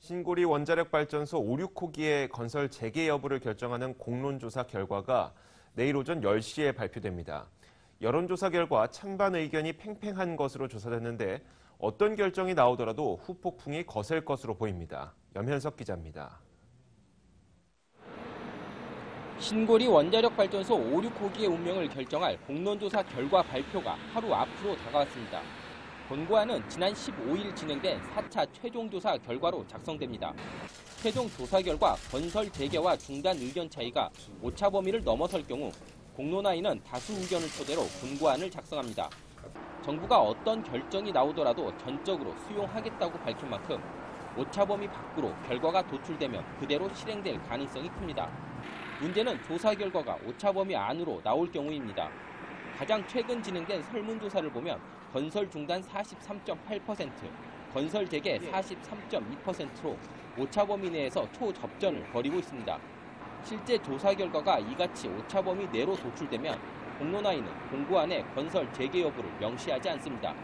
신고리 원자력발전소 5, 6호기의 건설 재개 여부를 결정하는 공론조사 결과가 내일 오전 10시에 발표됩니다. 여론조사 결과 찬반 의견이 팽팽한 것으로 조사됐는데 어떤 결정이 나오더라도 후폭풍이 거셀 것으로 보입니다. 염현석 기자입니다. 신고리 원자력발전소 5, 6호기의 운명을 결정할 공론조사 결과 발표가 하루 앞으로 다가왔습니다. 권고안은 지난 15일 진행된 4차 최종조사 결과로 작성됩니다. 최종 조사 결과 건설 재개와 중단 의견 차이가 오차 범위를 넘어설 경우 공론화위는 다수 의견을 토대로 권고안을 작성합니다. 정부가 어떤 결정이 나오더라도 전적으로 수용하겠다고 밝힌 만큼 오차 범위 밖으로 결과가 도출되면 그대로 실행될 가능성이 큽니다. 문제는 조사 결과가 오차 범위 안으로 나올 경우입니다. 가장 최근 진행된 설문조사를 보면 건설 중단 43.8%, 건설 재개 43.2%로 오차 범위 내에서 초접전을 벌이고 있습니다. 실제 조사 결과가 이같이 오차 범위 내로 도출되면 공론화위는 공고안의 건설 재개 여부를 명시하지 않습니다.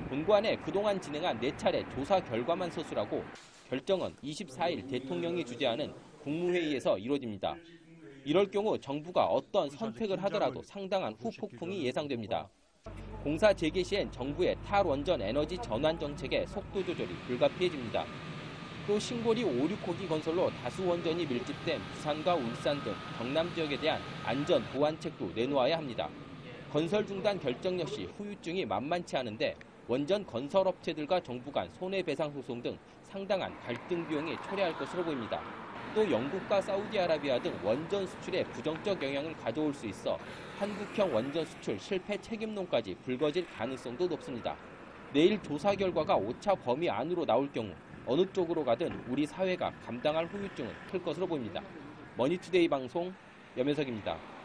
공고안에 그동안 진행한 4차례 조사 결과만 서술하고 결정은 24일 대통령이 주재하는 국무회의에서 이루어집니다. 이럴 경우 정부가 어떤 선택을 하더라도 상당한 후폭풍이 예상됩니다. 공사 재개 시엔 정부의 탈원전 에너지 전환 정책의 속도 조절이 불가피해집니다. 또 신고리 5, 6호기 건설로 다수 원전이 밀집된 부산과 울산 등 경남 지역에 대한 안전 보완책도 내놓아야 합니다. 건설 중단 결정 역시 후유증이 만만치 않은데 원전 건설업체들과 정부 간 손해배상 소송 등 상당한 갈등 비용이 초래할 것으로 보입니다. 또 영국과 사우디아라비아 등 원전 수출에 부정적 영향을 가져올 수 있어 한국형 원전 수출 실패 책임론까지 불거질 가능성도 높습니다. 내일 조사 결과가 오차 범위 안으로 나올 경우 어느 쪽으로 가든 우리 사회가 감당할 후유증은 클 것으로 보입니다. 머니투데이 방송 염현석입니다.